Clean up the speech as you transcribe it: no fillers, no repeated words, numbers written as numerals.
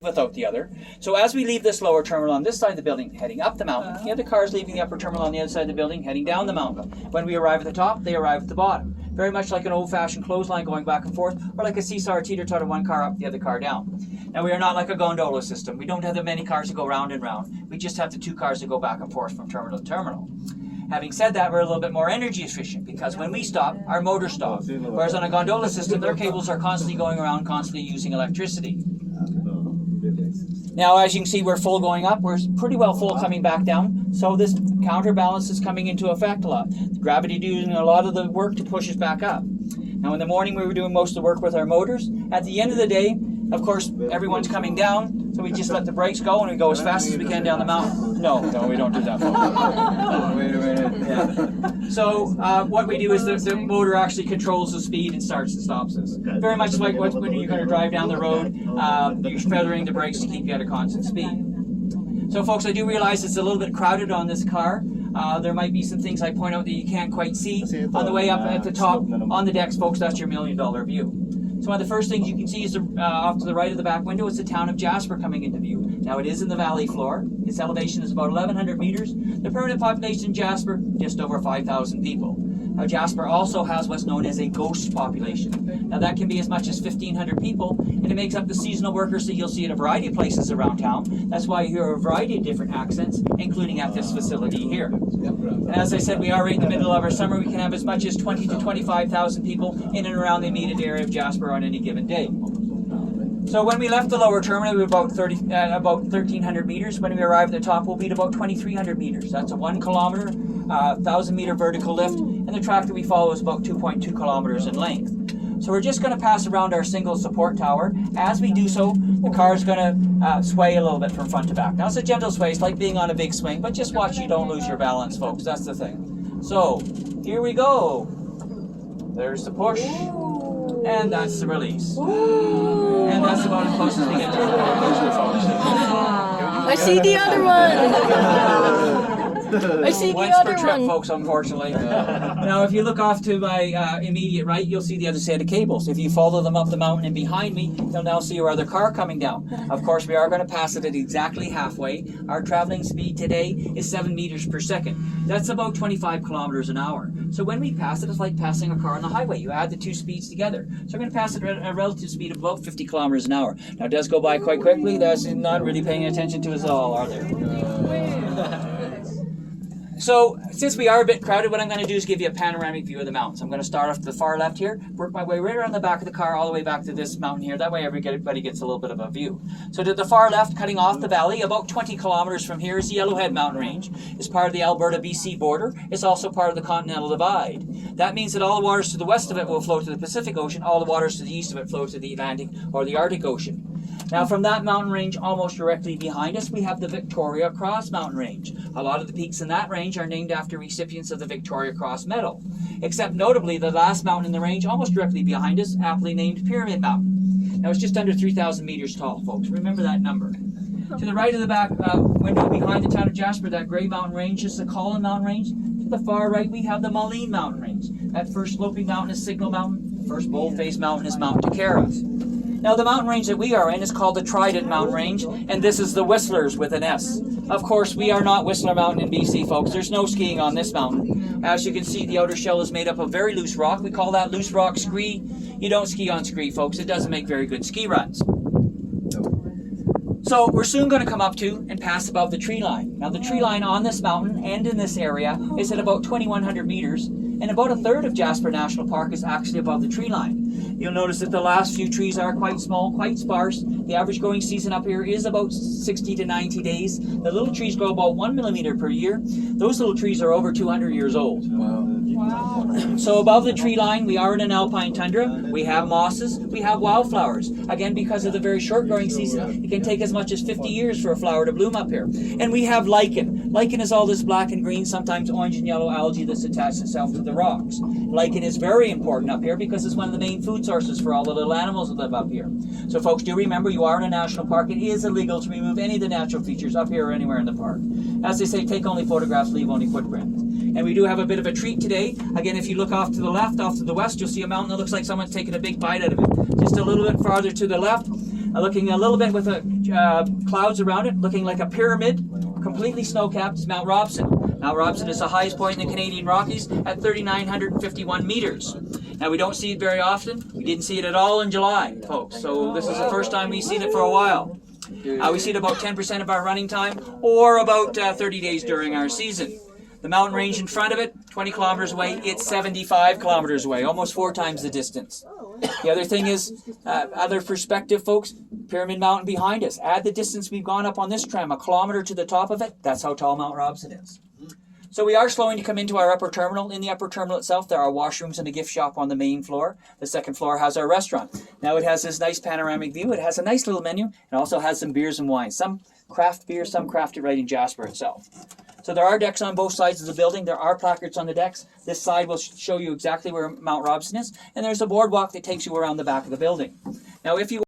without the other. So as we leave this lower terminal on this side of the building, heading up the mountain, the other cars leaving the upper terminal on the other side of the building, heading down the mountain. When we arrive at the top, they arrive at the bottom. Very much like an old-fashioned clothesline going back and forth, or like a seesaw or teeter-totter, one car up, the other car down. Now, we are not like a gondola system. We don't have the many cars that go round and round. We just have the 2 cars that go back and forth from terminal to terminal. Having said that, we're a little bit more energy efficient because when we stop, our motors stop. Whereas on a gondola system, their cables are constantly going around, constantly using electricity. Now, as you can see, we're full going up. We're pretty well full coming back down. So this counterbalance is coming into effect a lot. The gravity doing a lot of the work to push us back up. Now, in the morning, we were doing most of the work with our motors. At the end of the day, of course, everyone's coming down, so we just let the brakes go and we go as fast as we can down the mountain. No, we don't do that. Yeah. So what we do is the motor actually controls the speed and starts and stops us. Very much like when you're going to drive down the road, you're feathering the brakes to keep you at a constant speed. So folks, I do realize it's a little bit crowded on this car. There might be some things I point out that you can't quite see. On the way up at the top, on the decks, folks, that's your $1 million view. So one of the first things you can see is off to the right of the back window is the town of Jasper coming into view. Now it is in the valley floor. Its elevation is about 1,100 meters. The permanent population in Jasper, just over 5,000 people. Now Jasper also has what's known as a ghost population. Now that can be as much as 1,500 people, and it makes up the seasonal workers that you'll see at a variety of places around town. That's why you hear a variety of different accents, including at this facility here. And as I said, we are right in the middle of our summer. We can have as much as 20 to 25,000 people in and around the immediate area of Jasper on any given day. So when we left the lower terminal, we were about 1,300 meters. When we arrived at the top, we'll be at about 2,300 meters. That's a 1 kilometer, 1,000-meter vertical lift, and the track that we follow is about 2.2 kilometers in length. So we're just going to pass around our single support tower. As we do so, the car is going to sway a little bit from front to back. Now it's a gentle sway, it's like being on a big swing, but just watch you don't lose your balance, folks. That's the thing. So here we go. There's the push, and that's the release. And that's about as close as we get to the folks. I see the other one. I see the Once other per trip, one. folks, unfortunately. Now, if you look off to my immediate right, you'll see the other set of cables. If you follow them up the mountain and behind me, you'll now see our other car coming down. Of course, we are going to pass it at exactly halfway. Our traveling speed today is 7 meters per second. That's about 25 kilometers an hour. So when we pass it, it's like passing a car on the highway. You add the 2 speeds together. So we're going to pass it at a relative speed of about 50 kilometers an hour. Now, it does go by quite quickly. That's not really paying attention to us at all, are they? So, since we are a bit crowded, what I'm going to do is give you a panoramic view of the mountains. I'm going to start off to the far left here, work my way right around the back of the car, all the way back to this mountain here. That way everybody gets a little bit of a view. So to the far left, cutting off the valley, about 20 kilometers from here is the Yellowhead Mountain Range. It's part of the Alberta-BC border. It's also part of the Continental Divide. That means that all the waters to the west of it will flow to the Pacific Ocean, all the waters to the east of it flow to the Atlantic or the Arctic Ocean. Now, from that mountain range almost directly behind us, we have the Victoria Cross mountain range. A lot of the peaks in that range are named after recipients of the Victoria Cross Medal, except notably the last mountain in the range almost directly behind us, aptly named Pyramid Mountain. Now, it's just under 3,000 meters tall, folks. Remember that number. To the right of the back window behind the town of Jasper, that gray mountain range is the Collin Mountain Range. To the far right, we have the Moline Mountain Range. That first sloping mountain is Signal Mountain. The first bold-faced mountain is Mount Takara. Now, the mountain range that we are in is called the Trident Mountain Range, and this is the Whistlers with an S. Of course, we are not Whistler Mountain in BC, folks. There's no skiing on this mountain. As you can see, the outer shell is made up of very loose rock. We call that loose rock scree. You don't ski on scree, folks. It doesn't make very good ski runs. So we're soon going to come up to and pass above the tree line. Now, the tree line on this mountain and in this area is at about 2,100 meters, and about a third of Jasper National Park is actually above the tree line. You'll notice that the last few trees are quite small, quite sparse. The average growing season up here is about 60 to 90 days. The little trees grow about 1 millimeter per year. Those little trees are over 200 years old. Wow. So above the tree line, we are in an alpine tundra. We have mosses. We have wildflowers. Again, because of the very short growing season, it can take as much as 50 years for a flower to bloom up here. And we have lichen. Lichen is all this black and green, sometimes orange and yellow algae that's attached itself to the rocks. Lichen is very important up here because it's one of the main food sources for all the little animals that live up here. So folks, do remember you are in a national park. It is illegal to remove any of the natural features up here or anywhere in the park. As they say, take only photographs, leave only footprints. And we do have a bit of a treat today. Again, if you look off to the left, off to the west, you'll see a mountain that looks like someone's taken a big bite out of it. Just a little bit farther to the left, Looking a little bit with the clouds around it, looking like a pyramid, completely snow-capped, is Mount Robson. Mount Robson is the highest point in the Canadian Rockies at 3,951 meters. Now, we don't see it very often. We didn't see it at all in July, folks. So this is the first time we've seen it for a while. We see it about 10% of our running time, or about 30 days during our season. The mountain range in front of it, 20 kilometers away, it's 75 kilometers away, almost 4 times the distance. The other thing is, other perspective, folks, Pyramid Mountain behind us. Add the distance we've gone up on this tram, a kilometer to the top of it, that's how tall Mount Robson is. So we are slowing to come into our upper terminal. In the upper terminal itself, there are washrooms and a gift shop on the main floor. The second floor has our restaurant. Now it has this nice panoramic view. It has a nice little menu. It also has some beers and wines. Some craft beer, some crafted right in Jasper itself. So there are decks on both sides of the building. There are placards on the decks. This side will show you exactly where Mount Robson is. And there's a boardwalk that takes you around the back of the building. Now if you